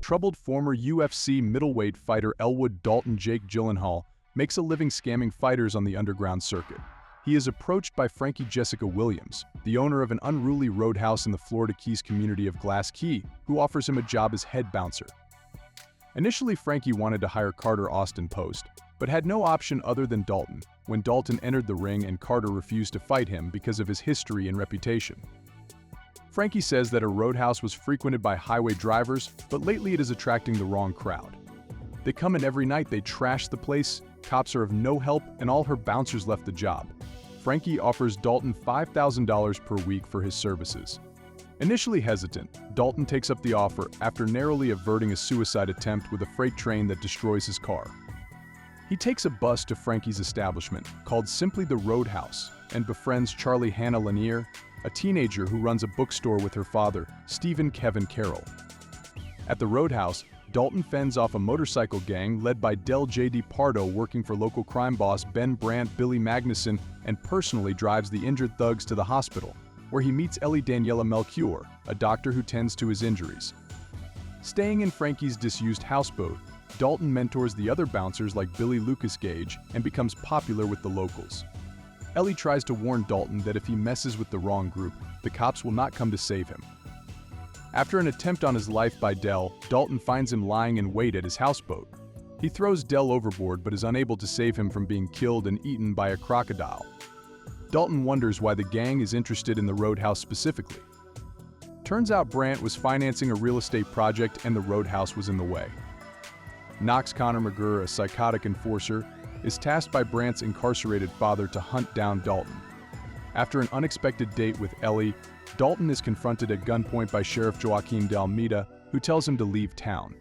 Troubled former UFC middleweight fighter Elwood Dalton Jake Gyllenhaal makes a living scamming fighters on the underground circuit. He is approached by Frankie Jessica Williams, the owner of an unruly roadhouse in the Florida Keys community of Glass Key, who offers him a job as head bouncer. Initially, Frankie wanted to hire Carter Austin Post, but had no option other than Dalton, when Dalton entered the ring and Carter refused to fight him because of his history and reputation. Frankie says that a roadhouse was frequented by highway drivers, but lately it is attracting the wrong crowd. They come in every night, they trash the place, cops are of no help, and all her bouncers left the job. Frankie offers Dalton $5,000 per week for his services. Initially hesitant, Dalton takes up the offer after narrowly averting a suicide attempt with a freight train that destroys his car. He takes a bus to Frankie's establishment, called simply the Roadhouse, and befriends Charlie Hannah Lanier, a teenager who runs a bookstore with her father, Stephen Kevin Carroll. At the Roadhouse, Dalton fends off a motorcycle gang led by Del J.D. Pardo, working for local crime boss Ben Brandt Billy Magnuson, and personally drives the injured thugs to the hospital, where he meets Ellie Daniela Melchior, a doctor who tends to his injuries. Staying in Frankie's disused houseboat, Dalton mentors the other bouncers like Billy Lucas Gage and becomes popular with the locals. Ellie tries to warn Dalton that if he messes with the wrong group, the cops will not come to save him. After an attempt on his life by Del, Dalton finds him lying in wait at his houseboat. He throws Del overboard but is unable to save him from being killed and eaten by a crocodile. Dalton wonders why the gang is interested in the Roadhouse specifically. Turns out Brandt was financing a real estate project and the Roadhouse was in the way. Knox Connor McGurr, a psychotic enforcer, is tasked by Brandt's incarcerated father to hunt down Dalton. After an unexpected date with Ellie, Dalton is confronted at gunpoint by Sheriff Joaquin de Almeida, who tells him to leave town.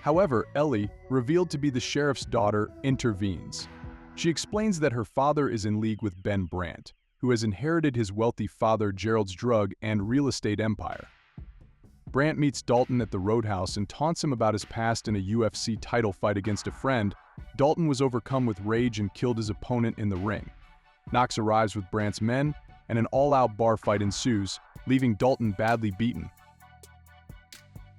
However, Ellie, revealed to be the sheriff's daughter, intervenes. She explains that her father is in league with Ben Brandt, who has inherited his wealthy father Gerald's drug and real estate empire. Brandt meets Dalton at the Roadhouse and taunts him about his past in a UFC title fight against a friend. Dalton was overcome with rage and killed his opponent in the ring. Knox arrives with Brandt's men, and an all-out bar fight ensues, leaving Dalton badly beaten.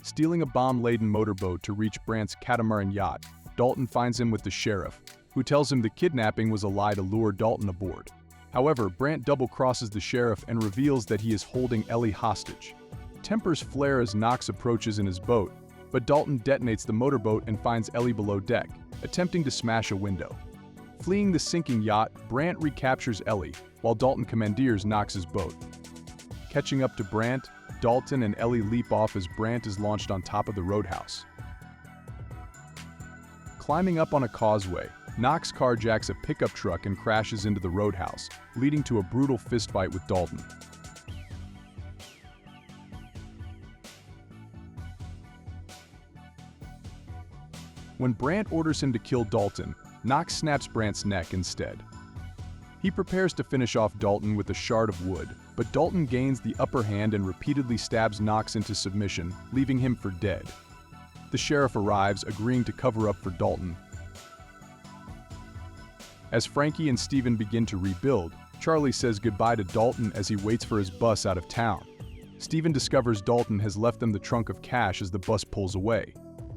Stealing a bomb-laden motorboat to reach Brandt's catamaran yacht, Dalton finds him with the sheriff, who tells him the kidnapping was a lie to lure Dalton aboard. However, Brandt double-crosses the sheriff and reveals that he is holding Ellie hostage. Tempers flare as Knox approaches in his boat, but Dalton detonates the motorboat and finds Ellie below deck, attempting to smash a window. Fleeing the sinking yacht, Brandt recaptures Ellie, while Dalton commandeers Knox's boat. Catching up to Brandt, Dalton and Ellie leap off as Brandt is launched on top of the Roadhouse. Climbing up on a causeway, Knox carjacks a pickup truck and crashes into the Roadhouse, leading to a brutal fistfight with Dalton. When Brandt orders him to kill Dalton, Knox snaps Brandt's neck instead. He prepares to finish off Dalton with a shard of wood, but Dalton gains the upper hand and repeatedly stabs Knox into submission, leaving him for dead. The sheriff arrives, agreeing to cover up for Dalton. As Frankie and Stephen begin to rebuild, Charlie says goodbye to Dalton as he waits for his bus out of town. Stephen discovers Dalton has left them the trunk of cash as the bus pulls away.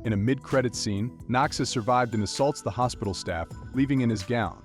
In a mid-credit scene, Knox has survived and assaults the hospital staff, leaving in his gown.